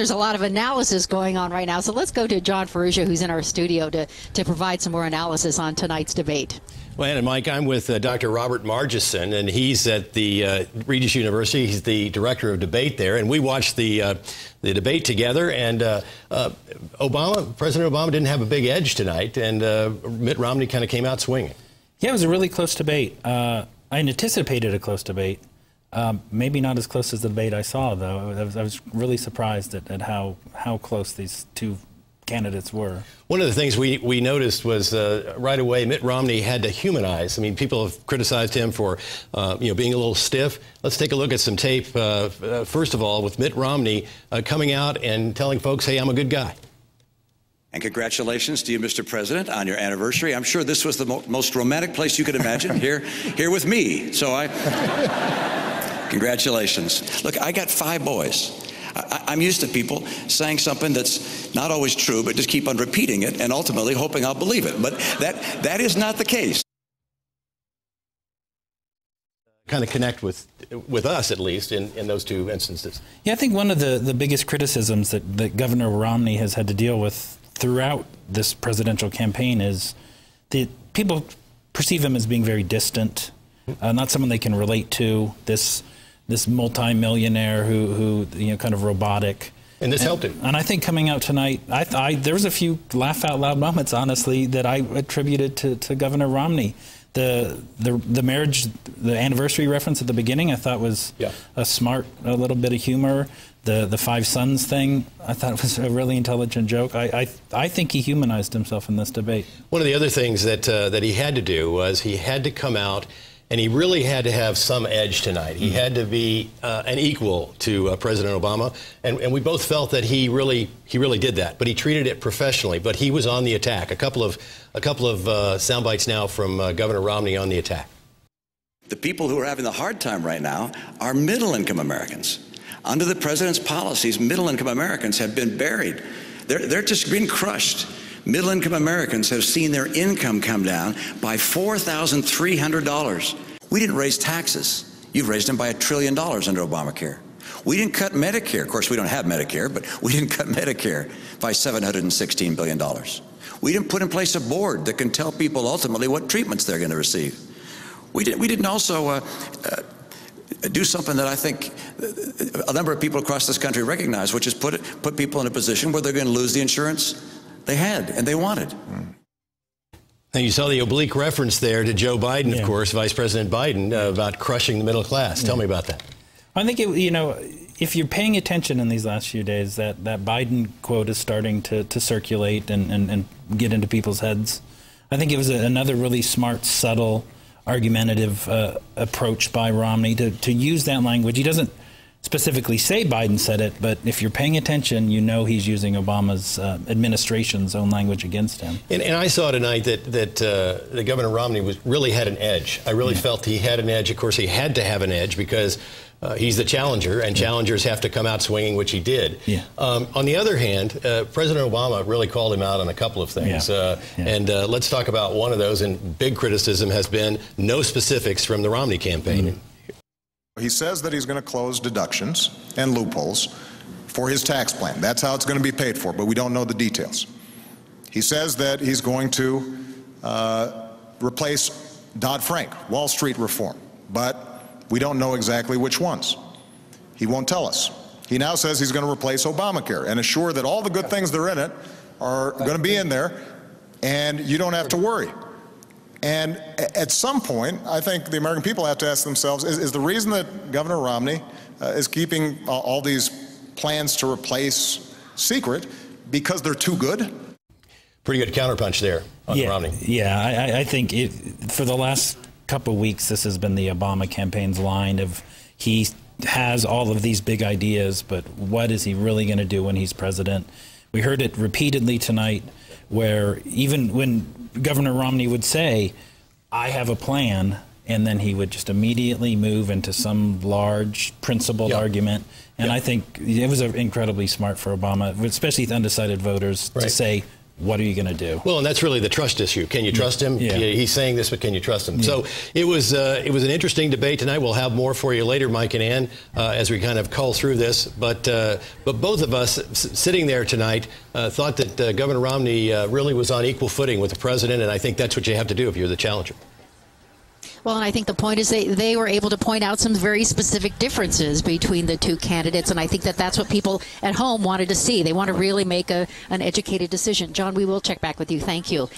There's a lot of analysis going on right now, so let's go to John Ferrugia, who's in our studio, to provide some more analysis on tonight's debate. Well, and Mike, I'm with Dr. Robert Margison, and he's at the Regis University. He's the director of debate there, and we watched the debate together. And President Obama didn't have a big edge tonight, and Mitt Romney kind of came out swinging. Yeah, it was a really close debate. I anticipated a close debate. Maybe not as close as the debate I saw, though. I was really surprised at how close these two candidates were. One of the things we noticed was right away Mitt Romney had to humanize. I mean, people have criticized him for being a little stiff. Let's take a look at some tape, first of all, with Mitt Romney coming out and telling folks, hey, I'm a good guy. And congratulations to you, Mr. President, on your anniversary. I'm sure this was the most romantic place you could imagine, here with me. So congratulations. Look, I got 5 boys. I'm used to people saying something that's not always true, but just keep on repeating it and ultimately hoping I'll believe it. But that is not the case. Kind of connect with us, at least, in those two instances. Yeah, I think one of the biggest criticisms that Governor Romney has had to deal with throughout this presidential campaign is that people perceive him as being very distant, not someone they can relate to, this multi-millionaire who kind of robotic. And this helped him. And I think coming out tonight, there was a few laugh-out-loud moments, honestly, that I attributed to Governor Romney. The marriage, the anniversary reference at the beginning, I thought was a little bit of humor. The 5 sons thing, I thought was a really intelligent joke. I think he humanized himself in this debate. One of the other things that he had to do was he had to come out, and he really had to have some edge tonight. He had to be an equal to President Obama, and we both felt that he really did that. But he treated it professionally. But he was on the attack. A couple of sound bites now from Governor Romney on the attack. The people who are having the hard time right now are middle-income Americans. Under the president's policies, middle-income Americans have been buried. They're just being crushed. Middle-income Americans have seen their income come down by $4,300. We didn't raise taxes. You've raised them by $1 trillion under Obamacare. We didn't cut Medicare. Of course, we don't have Medicare, but we didn't cut Medicare by $716 billion. We didn't put in place a board that can tell people ultimately what treatments they're going to receive. We didn't also do something that I think a number of people across this country recognize, which is put people in a position where they're going to lose the insurance they had and they wanted. And you saw the oblique reference there to Joe Biden, of course, Vice President Biden, about crushing the middle class. Tell me about that. I think, if you're paying attention in these last few days, that Biden quote is starting to circulate and get into people's heads. I think it was another really smart, subtle, argumentative approach by Romney to use that language. He doesn't specifically say Biden said it, but if you're paying attention, he's using Obama's administration's own language against him. And I saw tonight that Governor Romney really had an edge. I really felt he had an edge. Of course, he had to have an edge because he's the challenger, and challengers have to come out swinging, which he did. On the other hand, President Obama really called him out on a couple of things. And let's talk about one of those. And big criticism has been no specifics from the Romney campaign. He says that he's going to close deductions and loopholes for his tax plan. That's how it's going to be paid for, but we don't know the details. He says that he's going to replace Dodd-Frank, Wall Street reform, but we don't know exactly which ones. He won't tell us. He now says he's going to replace Obamacare and assure that all the good things that are in it are going to be in there, and you don't have to worry. And at some point, I think the American people have to ask themselves, is the reason that Governor Romney is keeping all these plans to replace secret because they're too good? Pretty good counterpunch there on Romney. Yeah, I think for the last couple of weeks, this has been the Obama campaign's line of he has all of these big ideas, but what is he really going to do when he's president? We heard it repeatedly tonight, where even when Governor Romney would say, I have a plan, and then he would just immediately move into some large principled argument. And I think it was incredibly smart for Obama, especially with undecided voters, to say, what are you going to do? Well, and that's really the trust issue. Can you trust him? Yeah. He's saying this, but can you trust him? Yeah. So it was an interesting debate tonight. We'll have more for you later, Mike and Ann, as we kind of cull through this. But both of us sitting there tonight thought that Governor Romney really was on equal footing with the president, and I think that's what you have to do if you're the challenger. Well, and I think the point is they were able to point out some very specific differences between the two candidates, and I think that that's what people at home wanted to see. They want to really make an educated decision. John, we will check back with you. Thank you.